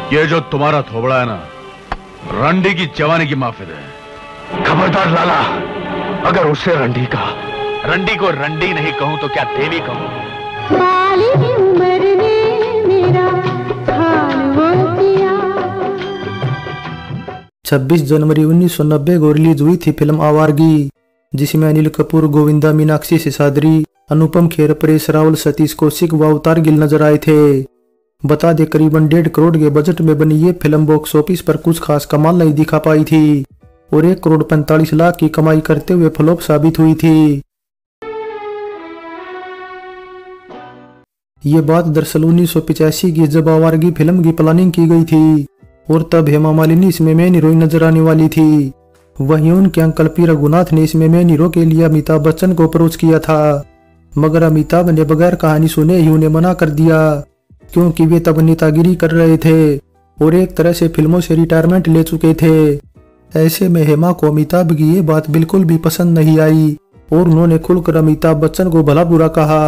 ये जो तुम्हारा थोबड़ा है ना, रंडी की जवानी की माफिद है। खबरदार लाला, अगर उसे रंडी का रंडी को रंडी नहीं कहूं तो क्या देवी कहूं? बाली उम्र ने मेरा हाल वो किया। 26 जनवरी 1990 को रिलीज हुई थी फिल्म आवारगी, जिसमें अनिल कपूर, गोविंदा, मीनाक्षी सिसाद्री, अनुपम खेर, परेश रावल, सतीश कौशिक व अवतार गिल नजर आए थे। बता दे करीबन 1.5 करोड़ के बजट में बनी ये फिल्म बॉक्स ऑफिस पर कुछ खास कमाल नहीं दिखा पाई थी और 1 करोड़ 45 लाख की कमाई करते हुए फ्लॉप साबित हुई थी। ये बात दरअसल 1985 की जब आवारगी फिल्म की प्लानिंग की गई थी और तब हेमा मालिनी इसमें मेन हीरोइन नजर आने वाली थी। वहीं उनके अंकल पी रघुनाथ ने इसमें मेन हीरो के लिए अमिताभ बच्चन को अप्रोच किया था, मगर अमिताभ ने बगैर कहानी सुने ही उन्हें मना कर दिया, क्योंकि वे तब नेतागिरी कर रहे थे और एक तरह से फिल्मों से रिटायरमेंट ले चुके थे। ऐसे में हेमा को अमिताभ की ये बात बिल्कुल भी पसंद नहीं आई और उन्होंने खुलकर अमिताभ बच्चन को भला बुरा कहा।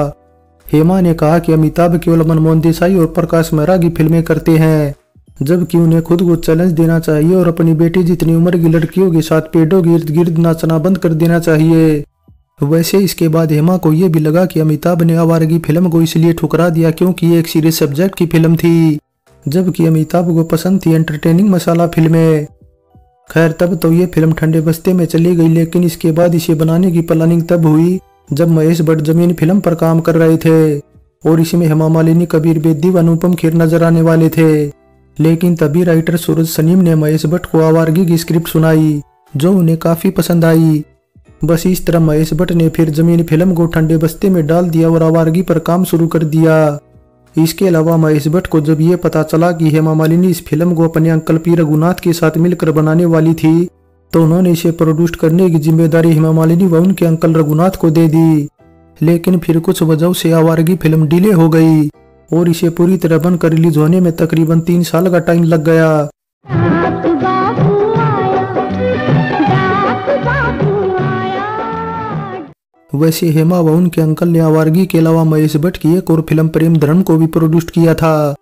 हेमा ने कहा कि अमिताभ केवल मनमोहन देसाई और प्रकाश मेहरा की फिल्में करते हैं, जबकि उन्हें खुद को चैलेंज देना चाहिए और अपनी बेटी जितनी उम्र की लड़कियों के साथ पेड़ों के इर्द गिर्द नाचना बंद कर देना चाहिए। वैसे इसके बाद हेमा को यह भी लगा कि अमिताभ ने आवारगी फिल्म को इसलिए ठुकरा दिया क्योंकि ये एक सीरियस सब्जेक्ट की फिल्म थी, जबकि अमिताभ को पसंद थी एंटरटेनिंग मसाला फिल्में। खैर तब तो ये फिल्म ठंडे बस्ते में चली गई, लेकिन इसके बाद इसे बनाने की प्लानिंग तब हुई जब महेश भट्ट जमीन फिल्म पर काम कर रहे थे और इसमें हेमा मालिनी, कबीर बेदी व अनुपम खेर नजर आने वाले थे। लेकिन तभी राइटर सूरज सनीम ने महेश भट्ट को आवारगी की स्क्रिप्ट सुनाई, जो उन्हें काफी पसंद आई। बस इस तरह महेश भट्ट ने फिर जमीन फिल्म को ठंडे बस्ते में डाल दिया और आवारगी पर काम शुरू कर दिया। इसके अलावा महेश भट्ट को जब ये पता चला कि हेमा मालिनी इस फिल्म को अपने अंकल पी रघुनाथ के साथ मिलकर बनाने वाली थी, तो उन्होंने इसे प्रोड्यूस करने की जिम्मेदारी हेमा मालिनी व उनके अंकल रघुनाथ को दे दी। लेकिन फिर कुछ वजहों से आवारगी फिल्म डिले हो गई और इसे पूरी तरह बनकर रिलीज होने में तकरीबन 3 साल का टाइम लग गया। वैसे हेमा व उनके अंकल ने आवारगी के अलावा महेश भट्ट की एक और फिल्म प्रेम धर्म को भी प्रोड्यूस किया था,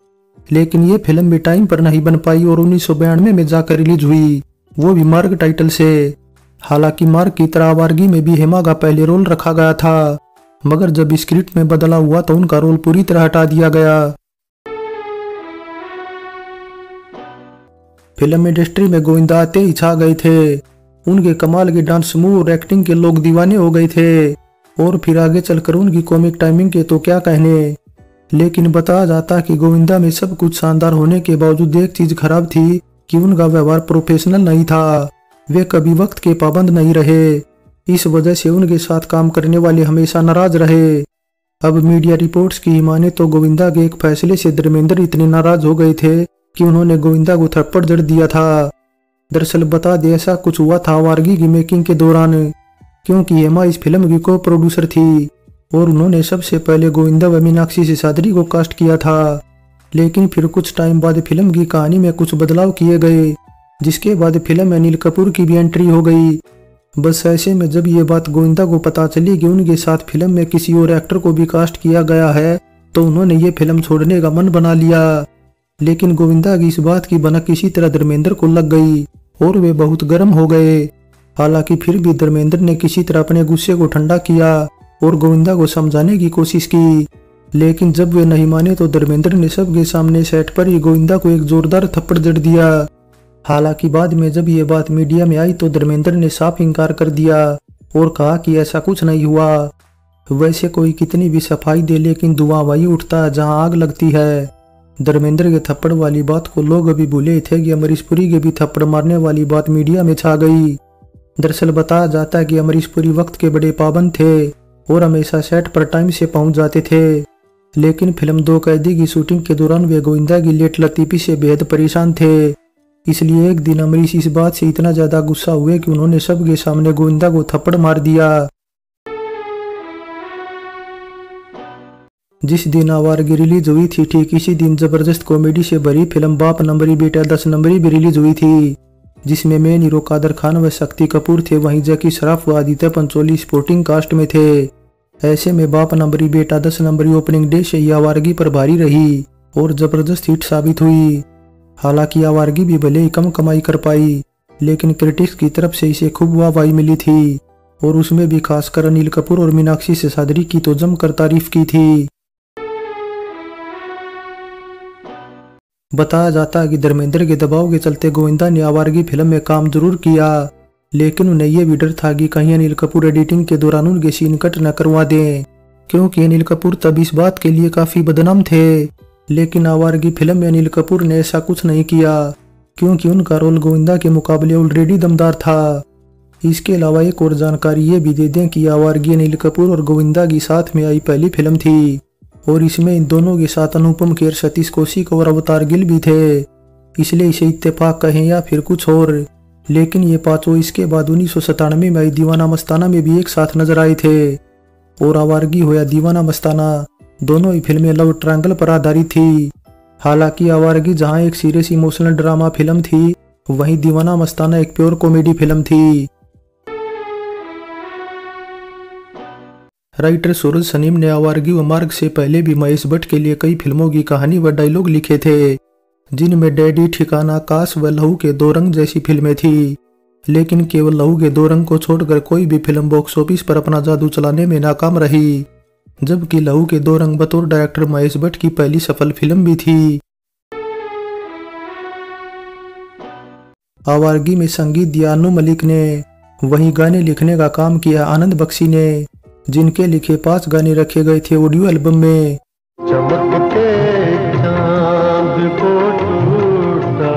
लेकिन ये फिल्म भी टाइम पर नहीं बन पाई और 1992 में जाकर रिलीज हुई, वो भी मार्ग टाइटल से। हालांकि मार्ग की तरह आवारगी में भी हेमा का पहले रोल रखा गया था, मगर जब स्क्रिप्ट में बदला हुआ तो उनका रोल पूरी तरह हटा दिया गया। फिल्म इंडस्ट्री में गोविंदा आते ही छा गए थे। उनके कमाल के डांस मूव और एक्टिंग के लोग दीवाने हो गए थे और फिर आगे चलकर उनकी कॉमिक टाइमिंग के तो क्या कहने। लेकिन बताया जाता कि गोविंदा में सब कुछ शानदार होने के बावजूद एक चीज खराब थी कि उनका व्यवहार प्रोफेशनल नहीं था। वे कभी वक्त के पाबंद नहीं रहे, इस वजह से उनके साथ काम करने वाले हमेशा नाराज रहे। अब मीडिया रिपोर्ट्स की माने तो गोविंदा के एक फैसले से धर्मेंद्र इतने नाराज हो गए थे कि उन्होंने गोविंदा को थप्पड़ जड़ दिया था। दरअसल बता दे ऐसा कुछ हुआ था आवारगी की मेकिंग के दौरान, क्योंकि हेमा इस फिल्म की को प्रोड्यूसर थी और उन्होंने सबसे पहले गोविंदा व मीनाक्षी सिसाद्री को कास्ट किया था। लेकिन फिर कुछ टाइम बाद फिल्म की कहानी में कुछ बदलाव किए गए, जिसके बाद फिल्म में अनिल कपूर की भी एंट्री हो गई। बस ऐसे में जब ये बात गोविंदा को पता चली कि उनके साथ फिल्म में किसी और एक्टर को भी कास्ट किया गया है, तो उन्होंने ये फिल्म छोड़ने का मन बना लिया। लेकिन गोविंदा की इस बात की भनक किसी तरह धर्मेंद्र को लग गई और वे बहुत गर्म हो गए। हालांकि फिर भी धर्मेंद्र ने किसी तरह अपने गुस्से को ठंडा किया और गोविंदा को समझाने की कोशिश की, लेकिन जब वे नहीं माने तो धर्मेंद्र ने सबके सामने सेट पर ही गोविंदा को एक जोरदार थप्पड़ जड़ दिया। हालांकि बाद में जब ये बात मीडिया में आई तो धर्मेंद्र ने साफ इंकार कर दिया और कहा कि ऐसा कुछ नहीं हुआ। वैसे कोई कितनी भी सफाई दे, लेकिन धुआं वही उठता है जहां आग लगती है। धर्मेंद्र के थप्पड़ वाली बात को लोग अभी भूले थे कि अमरीश पुरी के भी थप्पड़ मारने वाली बात मीडिया में छा गई। दरअसल बताया जाता है कि अमरीश पुरी वक्त के बड़े पाबंद थे और हमेशा सेट पर टाइम से पहुंच जाते थे, लेकिन फिल्म 2 कैदी की शूटिंग के दौरान वे गोविंदा की लेट लतीफी से बेहद परेशान थे। इसलिए एक दिन अमरीश इस बात से इतना ज्यादा गुस्सा हुए कि उन्होंने सबके सामने गोविंदा को थप्पड़ मार दिया। जिस दिन आवारगी रिलीज हुई थी, ठीक इसी दिन जबरदस्त कॉमेडी से भरी फिल्म बाप नंबरी बेटा 10 नंबरी भी रिलीज हुई थी, जिसमें मेन हीरो कादर खान व शक्ति कपूर थे। वहीं जैकी श्रॉफ व आदित्य पंचोली स्पोर्टिंग कास्ट में थे। ऐसे में बाप नंबरी बेटा 10 नंबरी ओपनिंग डे से ही आवारगी पर भारी रही और जबरदस्त हिट साबित हुई। हालांकि आवारगी भी भले ही कम कमाई कर पाई, लेकिन क्रिटिक्स की तरफ से इसे खूब वाहवाही मिली थी और उसमें भी खासकर अनिल कपूर और मीनाक्षी शेषाद्री की तो जमकर तारीफ की थी। बताया जाता है कि धर्मेंद्र के दबाव के चलते गोविंदा ने आवारगी फिल्म में काम जरूर किया, लेकिन उन्हें यह भी डर था कि कहीं अनिल कपूर एडिटिंग के दौरान उनके सीन कट न करवा दें, क्योंकि अनिल कपूर तब इस बात के लिए काफी बदनाम थे। लेकिन आवारगी फिल्म में अनिल कपूर ने ऐसा कुछ नहीं किया, क्योंकि उनका रोल गोविंदा के मुकाबले ऑलरेडी दमदार था। इसके अलावा एक और जानकारी ये भी दे दें कि आवारगी अनिल कपूर और गोविंदा की साथ में आई पहली फिल्म थी और इसमें इन दोनों के साथ अनुपम खेर, सतीश कौशिक और अवतार गिल भी थे, इसलिए इसे इत्तेफाक कहें या फिर कुछ और। लेकिन ये पांचों इसके बाद 1997 में आई दीवाना मस्ताना में भी एक साथ नजर आए थे और आवारगी हो या दीवाना मस्ताना दोनों ही फिल्में लव ट्रायंगल पर आधारित थी। हालांकि आवारगी जहां एक सीरियस इमोशनल ड्रामा फिल्म थी, वहीं दीवाना मस्ताना एक प्योर कॉमेडी फिल्म थी। राइटर सूरज सनीम ने आवारगी व मार्ग से पहले भी महेश भट्ट के लिए कई फिल्मों की कहानी व डायलॉग लिखे थे, जिनमें डैडी, ठिकाना, काश व लहू के दो रंग जैसी फिल्में थी। लेकिन केवल लहू के दो रंग को छोड़कर कोई भी फिल्म बॉक्स ऑफिस पर अपना जादू चलाने में नाकाम रही, जबकि लहू के दो रंग बतौर डायरेक्टर महेश भट्ट की पहली सफल फिल्म भी थी। आवारगी में संगीत दिया अनु मलिक ने, वहीं गाने लिखने का काम किया आनंद बख्शी ने, जिनके लिखे 5 गाने रखे गए थे ऑडियो एल्बम में। चमकते चांद को टूटता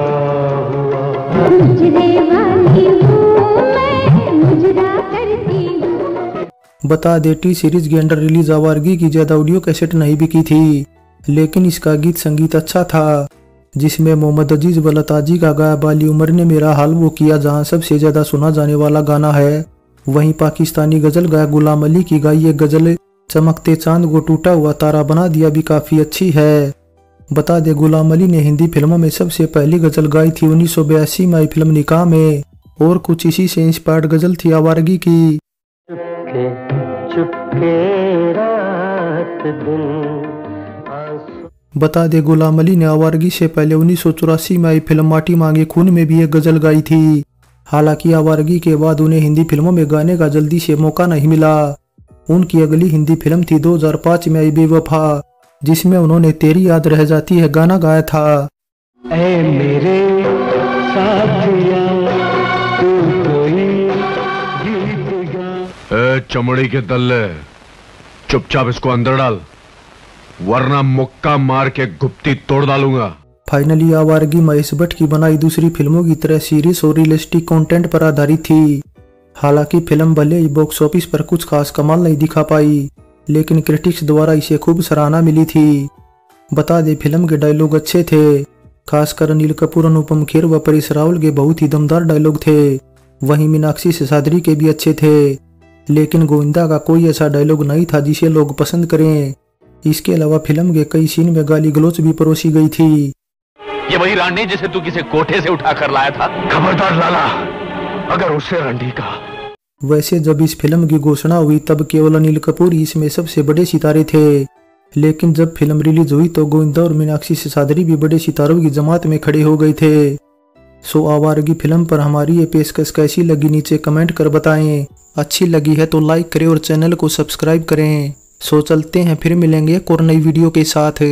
हुआ, मुजरे वाली हूँ मैं, मुजरा करती हूँ। बता दे टी सीरीज के अंडर रिलीज आवारगी की ज्यादा ऑडियो कैसेट नहीं बिकी थी, लेकिन इसका गीत संगीत अच्छा था, जिसमें मोहम्मद अजीज व लताजी का गाया बाली उमर ने मेरा हाल वो किया जहां सबसे ज्यादा सुना जाने वाला गाना है। वहीं पाकिस्तानी गजल गायक गुलाम अली की गाई एक गजल चमकते चांद को टूटा हुआ तारा बना दिया भी काफी अच्छी है। बता दे गुलाम अली ने हिंदी फिल्मों में सबसे पहली गजल गाई थी 1982 में आई फिल्म निकाह में, और कुछ इसी से इंस्पायर्ड गजल थी आवारगी की। चुपके चुपके रात दिन बता दे गुलाम अली ने आवारगी से पहले 1984 में आई फिल्म माटी मांगे खून में भी एक गजल गाई थी। हालांकि आवारगी के बाद उन्हें हिंदी फिल्मों में गाने का जल्दी से मौका नहीं मिला। उनकी अगली हिंदी फिल्म थी 2005 में आई बेवफा, जिसमें उन्होंने तेरी याद रह जाती है गाना गाया था। ऐ मेरे साथिया तू कोई गीत गा। चमड़ी के दल्ले, चुपचाप इसको अंदर डाल, वरना मुक्का मार के गुप्ती तोड़ डालूंगा। फाइनली आवारगी महेश भट्ट की बनाई दूसरी फिल्मों की तरह सीरियस और रियलिस्टिक कंटेंट पर आधारित थी। हालांकि फिल्म भले ही बॉक्स ऑफिस पर कुछ खास कमाल नहीं दिखा पाई, लेकिन क्रिटिक्स द्वारा इसे खूब सराहना मिली थी। बता दे फिल्म के डायलॉग अच्छे थे, खासकर अनिल कपूर, अनुपम खेर व परेश रावल के बहुत ही दमदार डायलॉग थे। वहीं मीनाक्षी शेषाद्री के भी अच्छे थे, लेकिन गोविंदा का कोई ऐसा डायलॉग नहीं था जिसे लोग पसंद करें। इसके अलावा फिल्म के कई सीन में गाली गलौच भी परोसी गई थी। ये वही रानी जिसे तू किसी कोठे से उठाकर लाया था? खबरदार लाला, अगर उससे रंडी का। वैसे जब इस फिल्म की घोषणा हुई तब केवल अनिल कपूर इसमें सबसे बड़े सितारे थे, लेकिन जब फिल्म रिलीज हुई तो गोविंदा और मीनाक्षी शेषाद्री भी बड़े सितारों की जमात में खड़े हो गए थे। सो आवारगी फिल्म पर हमारी ये पेशकश कैसी लगी नीचे कमेंट कर बताएं। अच्छी लगी है तो लाइक करें और चैनल को सब्सक्राइब करें। सो चलते हैं, फिर मिलेंगे एक और नई वीडियो के साथ।